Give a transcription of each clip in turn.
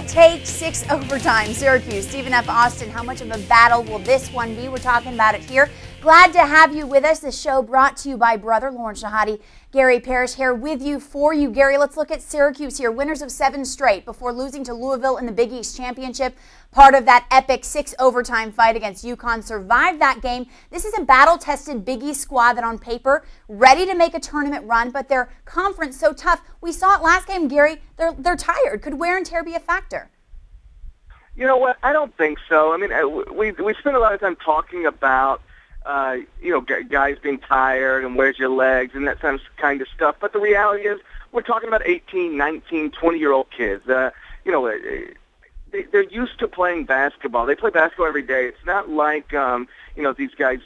take 6 overtime. Syracuse, Stephen F. Austin, how much of a battle will this one be? We're talking about it here. Glad to have you with us. The show brought to you by brother Lawrence Shehadi, Gary Parrish here with you, for you. Gary, let's look at Syracuse here. Winners of 7 straight before losing to Louisville in the Big East Championship. Part of that epic 6 overtime fight against UConn. Survived that game. This is a battle-tested Big East squad that on paper, ready to make a tournament run, but their conference so tough. We saw it last game, Gary. They're tired. Could wear and tear be a factor? You know what? I don't think so. I mean, we spend a lot of time talking about guys being tired and where's your legs and that kind of stuff. But the reality is we're talking about 18, 19, 20-year-old kids. They're used to playing basketball. They play basketball every day. It's not like, these guys,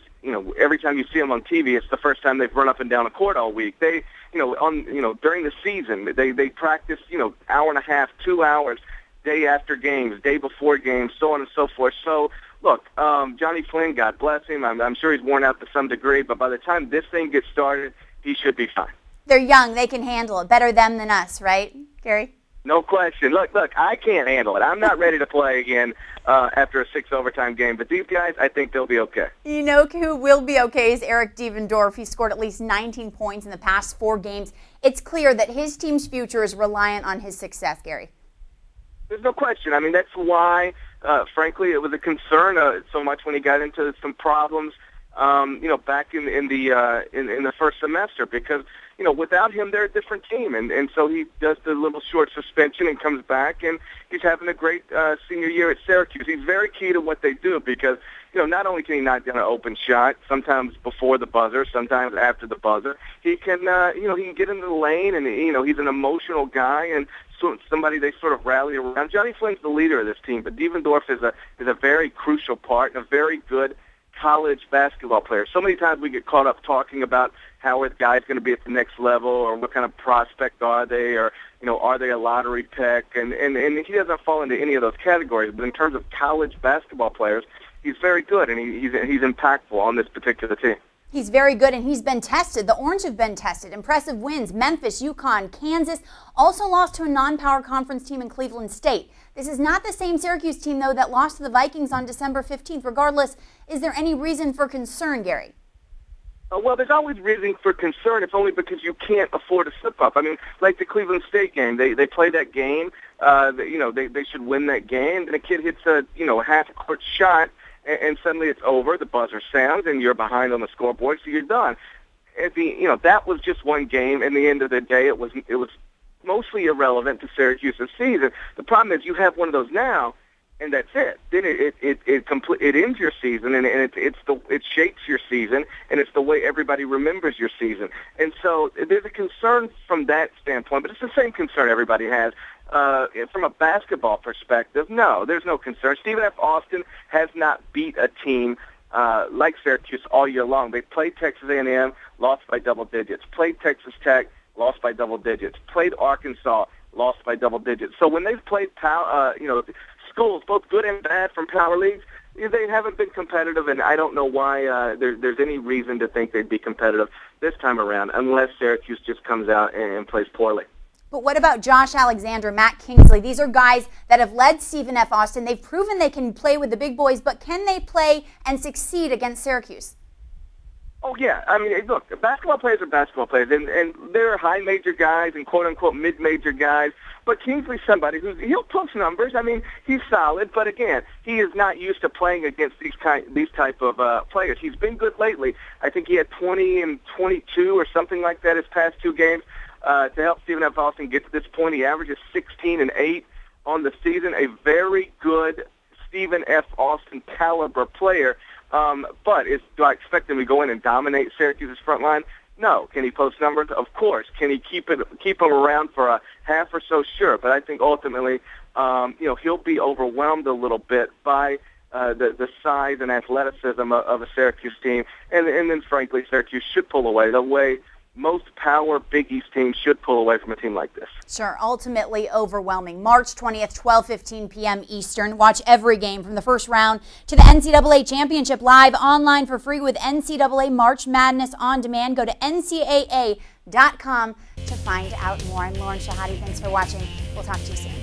every time you see them on TV, it's the first time they've run up and down a court all week. They, during the season, they practice, hour and a half, 2 hours, day after games, day before games, so on and so forth. So, look, Johnny Flynn, God bless him. I'm sure he's worn out to some degree, but by the time this thing gets started, he should be fine. They're young. They can handle it. Better them than us, right, Gary? No question. Look, I can't handle it. I'm not ready to play again after a 6 overtime game, but these guys, I think they'll be okay. You know who will be okay is Eric Devendorf. He scored at least 19 points in the past 4 games. It's clear that his team's future is reliant on his success, Gary. There's no question. I mean, that's why, frankly, it was a concern so much when he got into some problems, back in the first semester, because without him, they're a different team, and so he does the little short suspension and comes back, and he's having a great senior year at Syracuse. He's very key to what they do because not only can he knock down an open shot, sometimes before the buzzer, sometimes after the buzzer, he can he can get into the lane, and he's an emotional guy and somebody they sort of rally around. Johnny Flynn's the leader of this team, but Devendorf is a very crucial part and a very good college basketball player. So many times we get caught up talking about how a guy's going to be at the next level, or what kind of prospect are they, or are they a lottery pick, and he doesn't fall into any of those categories. But in terms of college basketball players, he's very good, and he's impactful on this particular team. He's very good, and he's been tested. The Orange have been tested. Impressive wins. Memphis, UConn, Kansas. Also lost to a non-power conference team in Cleveland State. This is not the same Syracuse team, though, that lost to the Vikings on December 15th. Regardless, is there any reason for concern, Gary? Well, there's always reason for concern. It's only because you can't afford a slip-up. I mean, like the Cleveland State game. They play that game. They should win that game. And a kid hits a half-court shot, and suddenly it's over. The buzzer sounds, and you're behind on the scoreboard, so you're done. That was just one game. At the end of the day, it was mostly irrelevant to Syracuse's season. The problem is you have one of those now, and that's it. Then it ends your season, and it shapes your season, and it's the way everybody remembers your season. And so there's a concern from that standpoint, but it's the same concern everybody has. From a basketball perspective, no, there's no concern. Stephen F. Austin has not beat a team like Syracuse all year long. They played Texas A&M, lost by double digits. Played Texas Tech, lost by double digits. Played Arkansas, lost by double digits. So when they've played schools, both good and bad from power leagues, they haven't been competitive, and I don't know why there's any reason to think they'd be competitive this time around, unless Syracuse just comes out and plays poorly. But what about Josh Alexander, Matt Kingsley? These are guys that have led Stephen F. Austin. They've proven they can play with the big boys, but can they play and succeed against Syracuse? Oh, yeah. I mean, look, basketball players are basketball players, and there are high-major guys and quote-unquote mid-major guys, but Kingsley's somebody he'll post numbers. I mean, he's solid, but again, he is not used to playing against these type of players. He's been good lately. I think he had 20 and 22 or something like that his past 2 games. To help Stephen F. Austin get to this point, he averages 16 and 8 on the season. A very good Stephen F. Austin caliber player. But do I expect him to go in and dominate Syracuse's front line? No. Can he post numbers? Of course. Can he keep him around for a half or so? Sure. But I think ultimately, he'll be overwhelmed a little bit by the size and athleticism of a Syracuse team, and then frankly, Syracuse should pull away the way most power Big East teams should pull away from a team like this. Sure, ultimately overwhelming. March 20th, 12:15 p.m. Eastern. Watch every game from the first round to the NCAA Championship live online for free with NCAA March Madness on demand. Go to ncaa.com to find out more. I'm Lawrence Shehadi. Thanks for watching. We'll talk to you soon.